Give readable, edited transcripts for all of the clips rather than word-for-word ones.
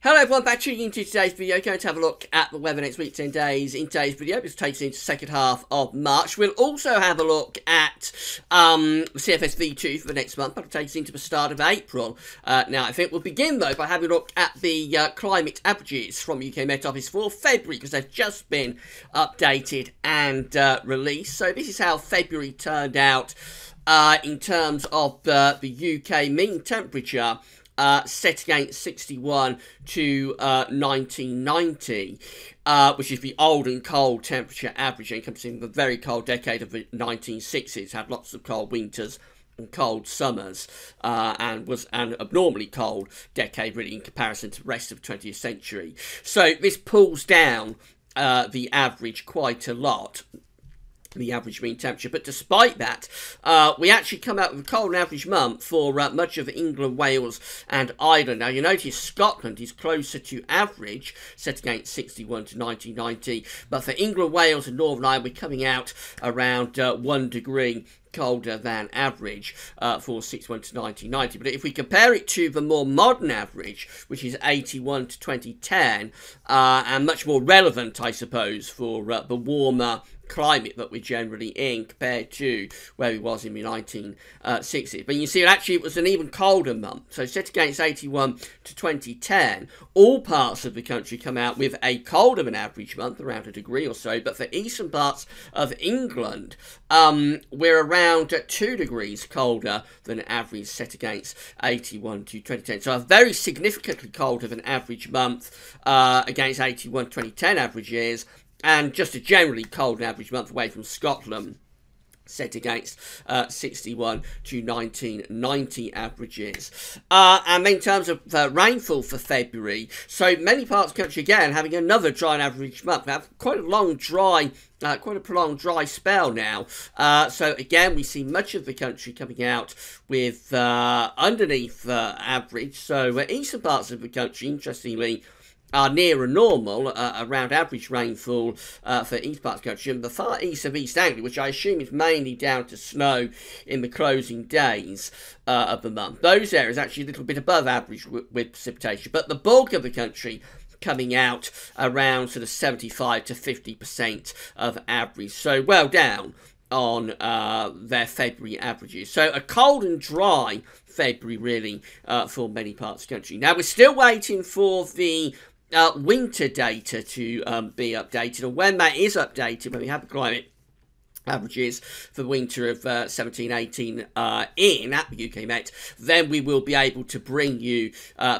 Hello everyone, back tuning into today's video. Going to have a look at the weather next week, 10 days. In today's video, this takes us into the second half of March. We'll also have a look at the CFS V2 for the next month. That'll take us into the start of April. Now, I think we'll begin though by having a look at the climate averages from UK Met Office for February, because they've just been updated and released. So this is how February turned out in terms of the UK mean temperature. Set against 61 to 1990, which is the old and cold temperature average, encompassing the very cold decade of the 1960s, had lots of cold winters and cold summers, and was an abnormally cold decade, really, in comparison to the rest of the 20th century. So this pulls down the average quite a lot, the average mean temperature. But despite that, we actually come out with a cold average month for much of England, Wales and Ireland. Now you notice Scotland is closer to average, set against 61 to 1990, but for England, Wales and Northern Ireland we're coming out around 1 degree colder than average for 61 to 1990. But if we compare it to the more modern average, which is 81 to 2010, and much more relevant, I suppose, for the warmer climate that we're generally in compared to where we was in the 1960s. But you see, actually it was an even colder month. So set against 81 to 2010, all parts of the country come out with a colder than average month, around 1 degree or so. But for eastern parts of England, we're around 2 degrees colder than average, set against 81 to 2010. So a very significantly colder than average month against 81 to 2010 averages, and just a generally cold average month away from Scotland, set against 61 to 1990 averages. And in terms of rainfall for February, so many parts of the country again having another dry and average month. We have quite a long dry, quite a prolonged dry spell now. So again, we see much of the country coming out with underneath average. So eastern parts of the country, interestingly, are near a normal, around average rainfall for east parts of the country. And the far east of East Anglia, which I assume is mainly down to snow in the closing days of the month, those areas actually a little bit above average with precipitation. But the bulk of the country coming out around sort of 75 to 50% of average, so well down on their February averages. So a cold and dry February, really, for many parts of the country. Now, we're still waiting for the winter data to be updated, and when that is updated, when we have the climate averages for the winter of 17-18 in at the UK Met, then we will be able to bring you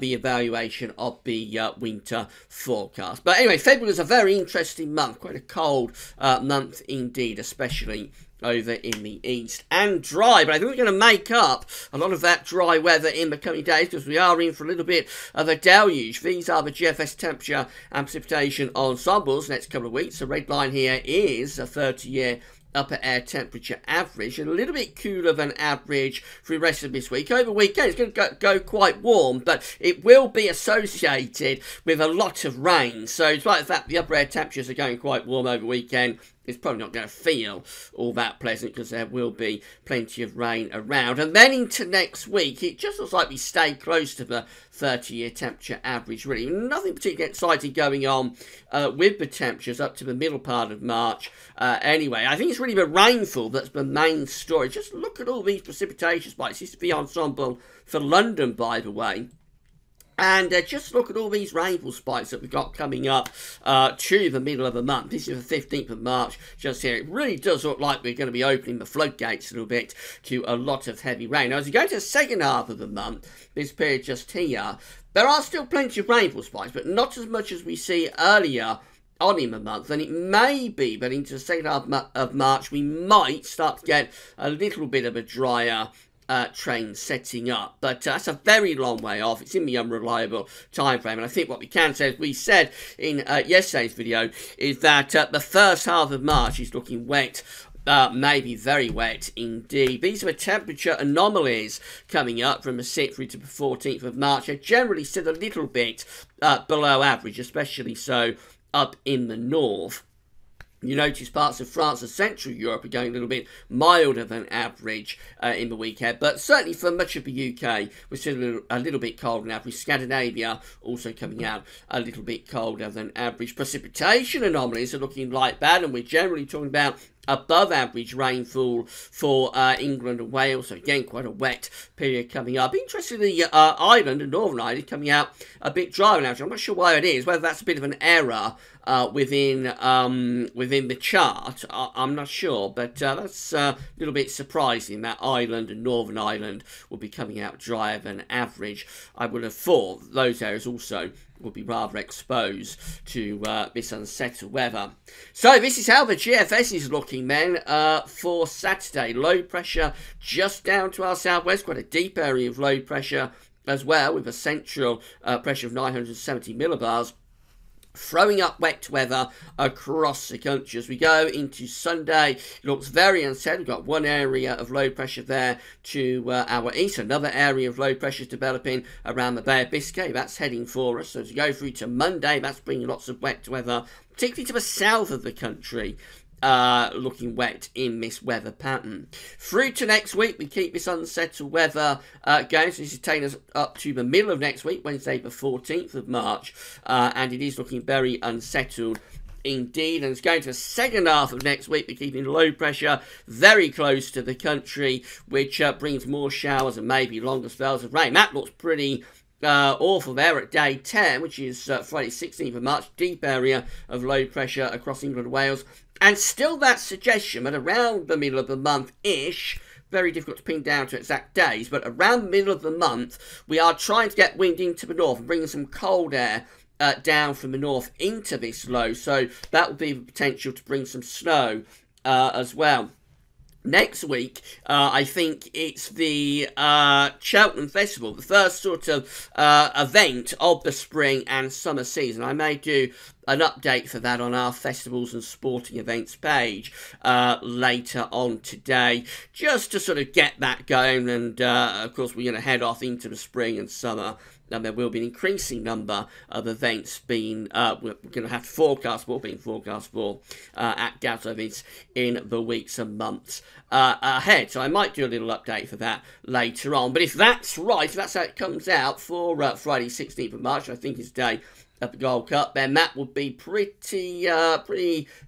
the evaluation of the winter forecast. But anyway, February was a very interesting month, quite a cold month indeed, especially over in the east, and dry. But I think we're going to make up a lot of that dry weather in the coming days, because we are in for a little bit of a deluge. These are the GFS temperature and precipitation ensembles next couple of weeks. The red line here is a 30-year upper air temperature average, and a little bit cooler than average for the rest of this week. Over the weekend it's going to go quite warm, but it will be associated with a lot of rain. So despite the fact the upper air temperatures are going quite warm over the weekend, it's probably not going to feel all that pleasant, because there will be plenty of rain around. And then into next week, it just looks like we stay close to the 30-year temperature average, really. Nothing particularly exciting going on with the temperatures up to the middle part of March. Anyway, I think it's really the rainfall that's the main story. Just look at all these precipitation spikes. This is the ensemble for London, by the way. And just look at all these rainfall spikes that we've got coming up to the middle of the month. This is the 15th of March, just here. It really does look like we're going to be opening the floodgates a little bit to a lot of heavy rain. Now, as we go to the second half of the month, this period just here, there are still plenty of rainfall spikes, but not as much as we see earlier on in the month. And it may be that into the second half of March, we might start to get a little bit of a drier train setting up, but that's a very long way off. It's in the unreliable time frame, and I think what we can say, as we said in yesterday's video, is that the first half of March is looking wet, maybe very wet indeed. These are the temperature anomalies coming up from the 6th through to the 14th of March. They're generally still a little bit below average, especially so up in the north. You notice parts of France and Central Europe are going a little bit milder than average in the weekend, but certainly for much of the UK, we're still a little bit colder than average. Scandinavia also coming out a little bit colder than average. Precipitation anomalies are looking like bad, and we're generally talking about above average rainfall for England and Wales, so again quite a wet period coming up. Interestingly, Ireland and Northern Ireland coming out a bit drier than average. I'm not sure why it is, whether that's a bit of an error within the chart. I'm not sure, but that's a little bit surprising that Ireland and Northern Ireland will be coming out drier than average. I would have thought those areas also will be rather exposed to this unsettled weather. So this is how the GFS is looking, men, for Saturday. Low pressure just down to our southwest, quite a deep area of low pressure as well, with a central pressure of 970 millibars. Throwing up wet weather across the country as we go into Sunday. It looks very unsettled. We've got one area of low pressure there to our east. Another area of low pressure is developing around the Bay of Biscay. That's heading for us. So as we go through to Monday, that's bringing lots of wet weather, particularly to the south of the country. Looking wet in this weather pattern. Through to next week, we keep this unsettled weather going. So this is taking us up to the middle of next week, Wednesday the 14th of March. And it is looking very unsettled indeed. And it's going to the second half of next week. We're keeping low pressure very close to the country, which brings more showers and maybe longer spells of rain. That looks pretty awful there at day 10, which is Friday 16th of March. Deep area of low pressure across England and Wales. And still that suggestion that around the middle of the month-ish, very difficult to pin down to exact days, but around the middle of the month, we are trying to get wind into the north and bringing some cold air down from the north into this low. So that will be the potential to bring some snow as well. Next week, I think it's the Cheltenham Festival, the first sort of event of the spring and summer season. I may do an update for that on our festivals and sporting events page later on today, just to sort of get that going. And of course, we're going to head off into the spring and summer. And there will be an increasing number of events being, we're going to have to forecast for, being forecast for at Gather events in the weeks and months ahead. So I might do a little update for that later on. But if that's right, if that's how it comes out for Friday 16th of March, I think is the day of the Gold Cup, then that would be pretty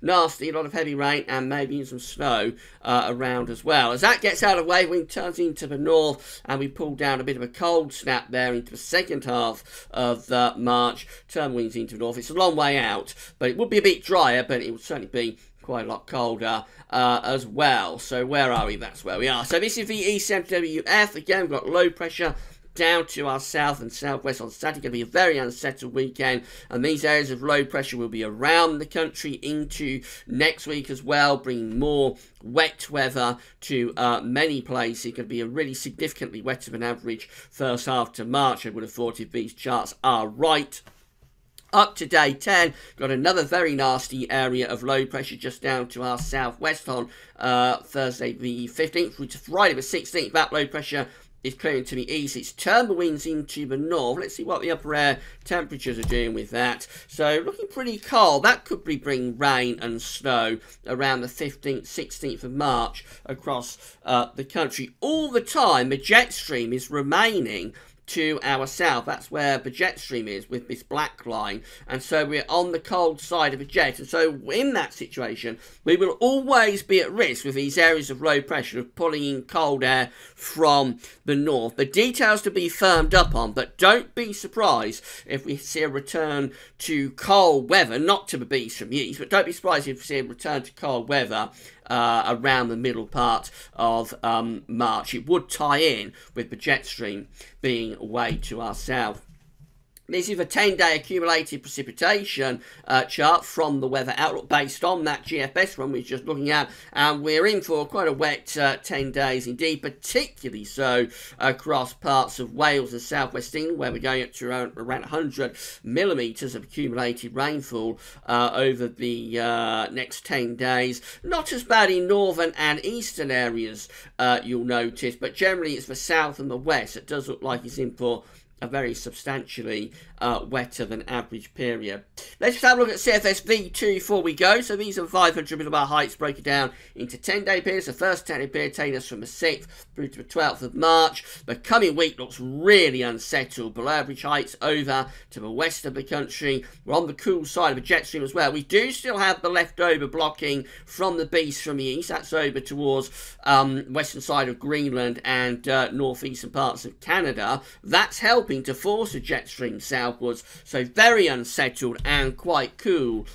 nasty. A lot of heavy rain and maybe some snow around as well. As that gets out of the way, wind turns into the north and we pull down a bit of a cold snap there into the second half of March. Turn winds into the north. It's a long way out, but it would be a bit drier, but it would certainly be quite a lot colder as well. So where are we? That's where we are. So this is the ECMWF. Again, we've got low pressure down to our south and southwest on Saturday. Going to be a very unsettled weekend, and these areas of low pressure will be around the country into next week as well, bringing more wet weather to many places. Going to be a really significantly wetter than average first half to March, I would have thought, if these charts are right. Up to day 10, got another very nasty area of low pressure just down to our southwest on Thursday the 15th through to Friday the 16th. That low pressure is clearing to the east. It's turned the winds into the north. Let's see what the upper air temperatures are doing with that. So looking pretty cold. That could be bringing rain and snow around the 15th, 16th of March across the country. All the time, the jet stream is remaining to our south. That's where the jet stream is with this black line, and so we're on the cold side of a jet, and so in that situation we will always be at risk with these areas of low pressure of pulling in cold air from the north. The details to be firmed up on, but don't be surprised if we see a return to cold weather, not to the beach from the east, but don't be surprised if we see a return to cold weather around the middle part of March. It would tie in with the jet stream being way to our south. This is a 10-day accumulated precipitation chart from the Weather Outlook based on that GFS one we were just looking at, and we're in for quite a wet 10 days indeed, particularly so across parts of Wales and southwest England, where we're going up to around 100 millimetres of accumulated rainfall over the next 10 days. Not as bad in northern and eastern areas, you'll notice, but generally it's the south and the west that does look like it's in for a very substantially wetter than average period. Let's just have a look at CFS V2 before we go. So these are 500 millibar heights broken down into 10-day periods. The first 10-day period taking us from the 6th through to the 12th of March. The coming week looks really unsettled. Below average heights over to the west of the country. We're on the cool side of the jet stream as well. We do still have the leftover blocking from the beast from the east. That's over towards western side of Greenland and northeastern parts of Canada. That's helping to force the jet stream southwards. So very unsettled and quite cool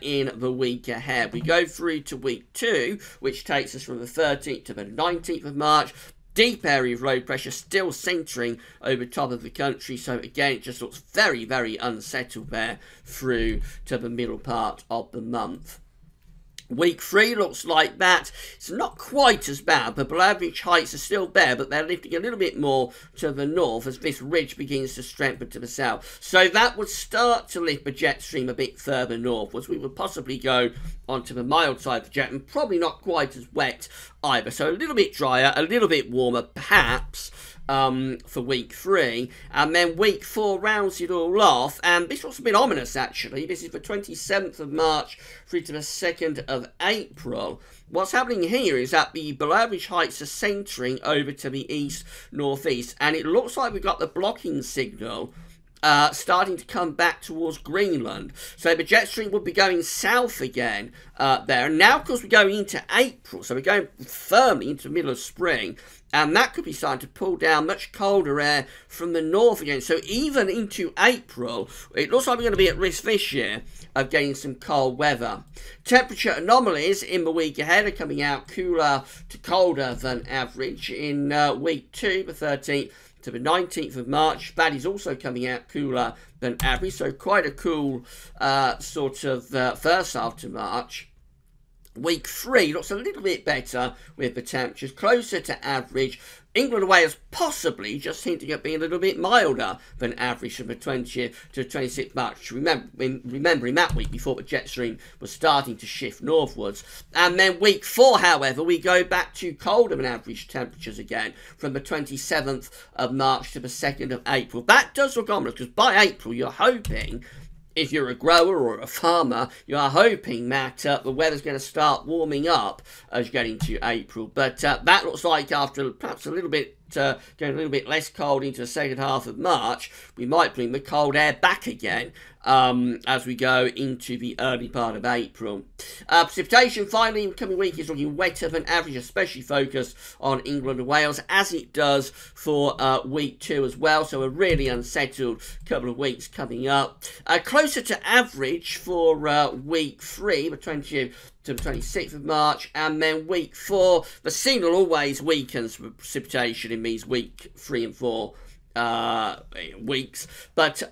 in the week ahead. We go through to week 2, which takes us from the 13th to the 19th of March. Deep area of low pressure still centering over top of the country. So again, it just looks very, very unsettled there through to the middle part of the month. Week 3 looks like that. It's not quite as bad. The below average heights are still there, but they're lifting a little bit more to the north as this ridge begins to strengthen to the south. So that would start to lift the jet stream a bit further northwards. We would possibly go onto the mild side of the jet and probably not quite as wet either. So a little bit drier, a little bit warmer perhaps for week 3, and then week 4 rounds it all off, and this looks a bit ominous actually. This is the 27th of March through to the 2nd of April. What's happening here is that the below average heights are centering over to the east northeast, and it looks like we've got the blocking signal starting to come back towards Greenland. So the jet stream would be going south again there. And now, of course, we're going into April. So we're going firmly into the middle of spring. And that could be starting to pull down much colder air from the north again. So even into April, it looks like we're going to be at risk this year of getting some cold weather. Temperature anomalies in the week ahead are coming out cooler to colder than average. In week 2, the 13th, to the 19th of March, that is also coming out cooler than average, so quite a cool sort of first half to March. Week 3 looks a little bit better with the temperatures closer to average. England and Wales possibly just hinting at being a little bit milder than average from the 20th to the 26th March. Remembering that week before the jet stream was starting to shift northwards. And then week 4, however, we go back to colder than average temperatures again from the 27th of March to the 2nd of April. That does look ominous because by April you're hoping, if you're a grower or a farmer, you are hoping that the weather's going to start warming up as you get into April. But that looks like after perhaps a little bit, going a little bit less cold into the second half of March, we might bring the cold air back again as we go into the early part of April. Precipitation finally in the coming week is looking wetter than average, especially focused on England and Wales, as it does for week 2 as well. So a really unsettled couple of weeks coming up. Closer to average for week 3, the 20th to the 26th of March, and then week 4, the signal always weakens for precipitation in these week 3 and 4 weeks, but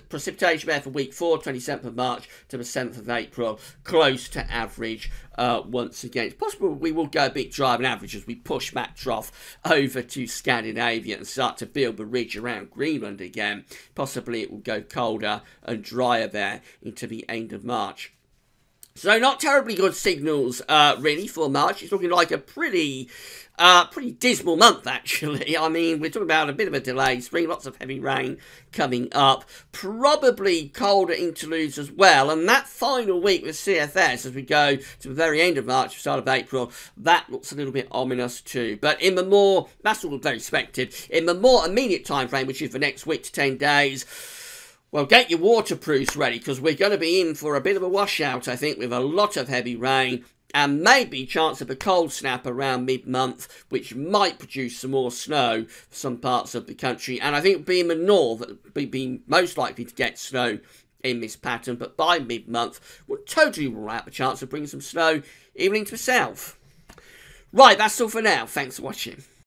precipitation there for week 4, 27th of March to the 7th of April, close to average once again. It's possible we will go a bit drier than average as we push that trough over to Scandinavia and start to build the ridge around Greenland again. Possibly it will go colder and drier there into the end of March. So not terribly good signals, really, for March. It's looking like a pretty dismal month, actually. I mean, we're talking about a bit of a delay. Spring, lots of heavy rain coming up. Probably colder interludes as well. And that final week with CFS, as we go to the very end of March, start of April, that looks a little bit ominous too. But in the more, that's all very expected. In the more immediate time frame, which is the next week to 10 days, well, get your waterproofs ready, because we're going to be in for a bit of a washout, I think, with a lot of heavy rain and maybe chance of a cold snap around mid-month, which might produce some more snow for some parts of the country. And I think being the north, being most likely to get snow in this pattern, but by mid-month, we'll totally rule out the chance of bringing some snow even into the south. Right, that's all for now. Thanks for watching.